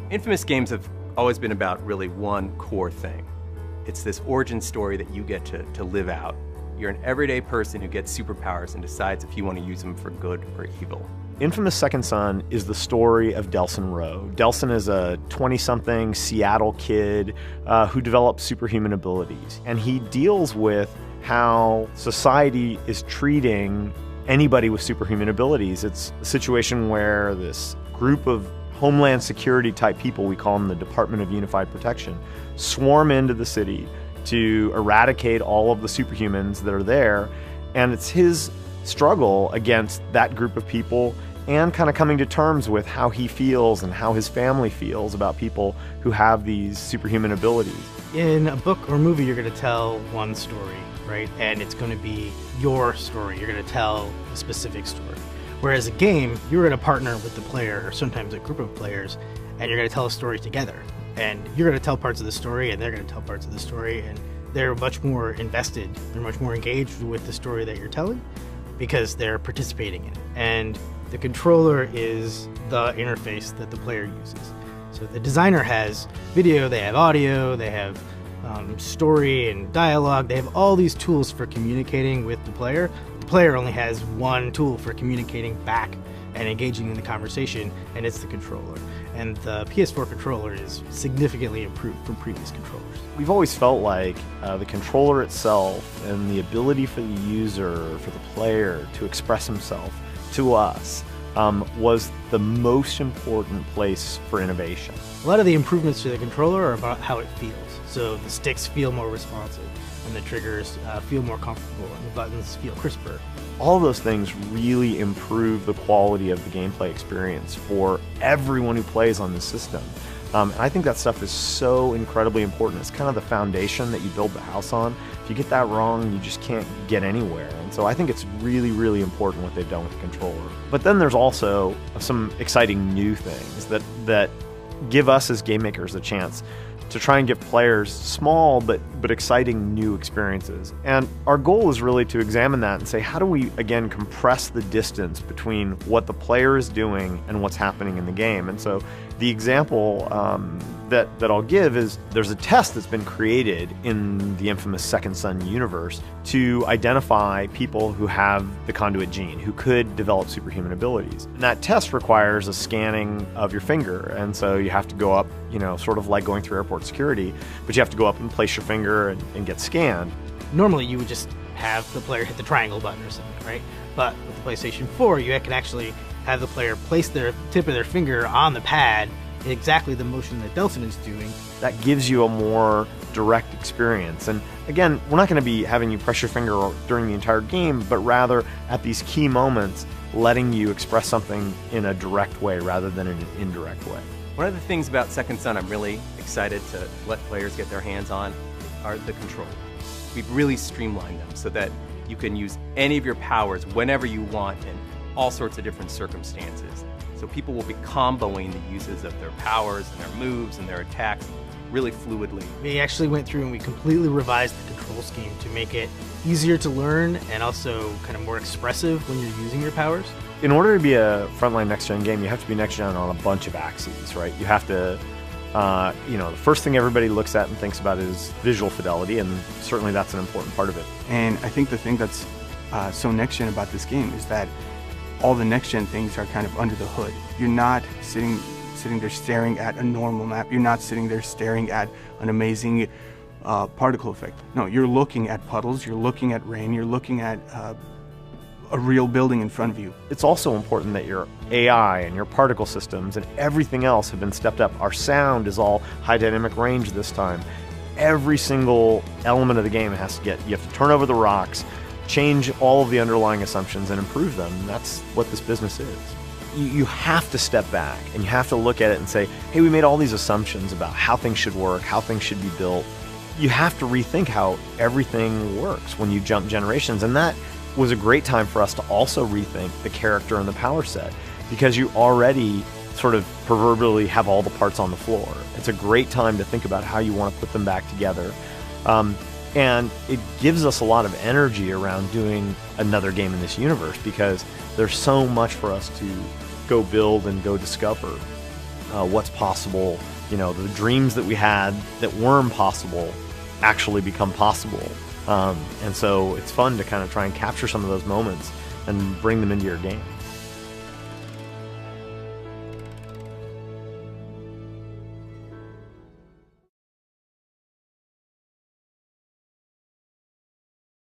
Infamous games have always been about really one core thing. It's this origin story that you get to live out. You're an everyday person who gets superpowers and decides if you want to use them for good or evil. Infamous Second Son is the story of Delson Rowe. Delson is a 20-something Seattle kid who develops superhuman abilities. And he deals with how society is treating anybody with superhuman abilities. It's a situation where this group of Homeland Security type people, we call them the Department of Unified Protection, swarm into the city to eradicate all of the superhumans that are there. And it's his struggle against that group of people and kind of coming to terms with how he feels and how his family feels about people who have these superhuman abilities. In a book or movie, you're going to tell one story, right? And it's going to be your story. You're going to tell a specific story. Whereas a game, you're going to partner with the player, or sometimes a group of players, and you're going to tell a story together. And you're going to tell parts of the story, and they're going to tell parts of the story, and they're much more invested, they're much more engaged with the story that you're telling because they're participating in it. And the controller is the interface that the player uses. So the designer has video, they have audio, they have story and dialogue, they have all these tools for communicating with the player. The player only has one tool for communicating back and engaging in the conversation, and it's the controller. And the PS4 controller is significantly improved from previous controllers. We've always felt like the controller itself and the ability for the user, for the player to express himself to us was the most important place for innovation. A lot of the improvements to the controller are about how it feels. So the sticks feel more responsive, and the triggers feel more comfortable, and the buttons feel crisper. All of those things really improve the quality of the gameplay experience for everyone who plays on the system. And I think that stuff is so incredibly important. It's kind of the foundation that you build the house on. If you get that wrong, you just can't get anywhere. And so I think it's really, really important what they've done with the controller. But then there's also some exciting new things that give us as game makers a chance to try and give players small but exciting new experiences. And our goal is really to examine that and say, how do we, again, compress the distance between what the player is doing and what's happening in the game? And so the example that I'll give is there's a test that's been created in the infamous Second Son universe to identify people who have the conduit gene, who could develop superhuman abilities. And that test requires a scanning of your finger. And so you have to go up, sort of like going through airport security, but you have to go up and place your finger and get scanned. Normally you would just have the player hit the triangle button or something, right? But with the PlayStation 4, you can actually have the player place their tip of their finger on the pad in exactly the motion that Delson is doing. That gives you a more direct experience. And again, we're not going to be having you press your finger during the entire game, but rather at these key moments, letting you express something in a direct way rather than in an indirect way. One of the things about Second Son I'm really excited to let players get their hands on are the controllers. We've really streamlined them so that you can use any of your powers whenever you want in all sorts of different circumstances. So people will be comboing the uses of their powers and their moves and their attacks really fluidly. We actually went through and we completely revised the control scheme to make it easier to learn and also kind of more expressive when you're using your powers. In order to be a frontline next-gen game, you have to be next-gen on a bunch of axes, right? You have to, the first thing everybody looks at and thinks about is visual fidelity, and certainly that's an important part of it. And I think the thing that's so next-gen about this game is that all the next-gen things are kind of under the hood. You're not sitting there staring at a normal map. You're not sitting there staring at an amazing particle effect. No, you're looking at puddles, you're looking at rain, you're looking at a real building in front of you. It's also important that your AI and your particle systems and everything else have been stepped up. Our sound is all high dynamic range this time. Every single element of the game you have to turn over the rocks, change all of the underlying assumptions and improve them. That's what this business is. You have to step back and you have to look at it and say, hey, we made all these assumptions about how things should work, how things should be built. You have to rethink how everything works when you jump generations, and that was a great time for us to also rethink the character and the power set, because you already sort of proverbially have all the parts on the floor. It's a great time to think about how you want to put them back together. And it gives us a lot of energy around doing another game in this universe, because there's so much for us to go build and go discover what's possible. You know, the dreams that we had that were impossible actually become possible. And so it's fun to kind of try and capture some of those moments and bring them into your game.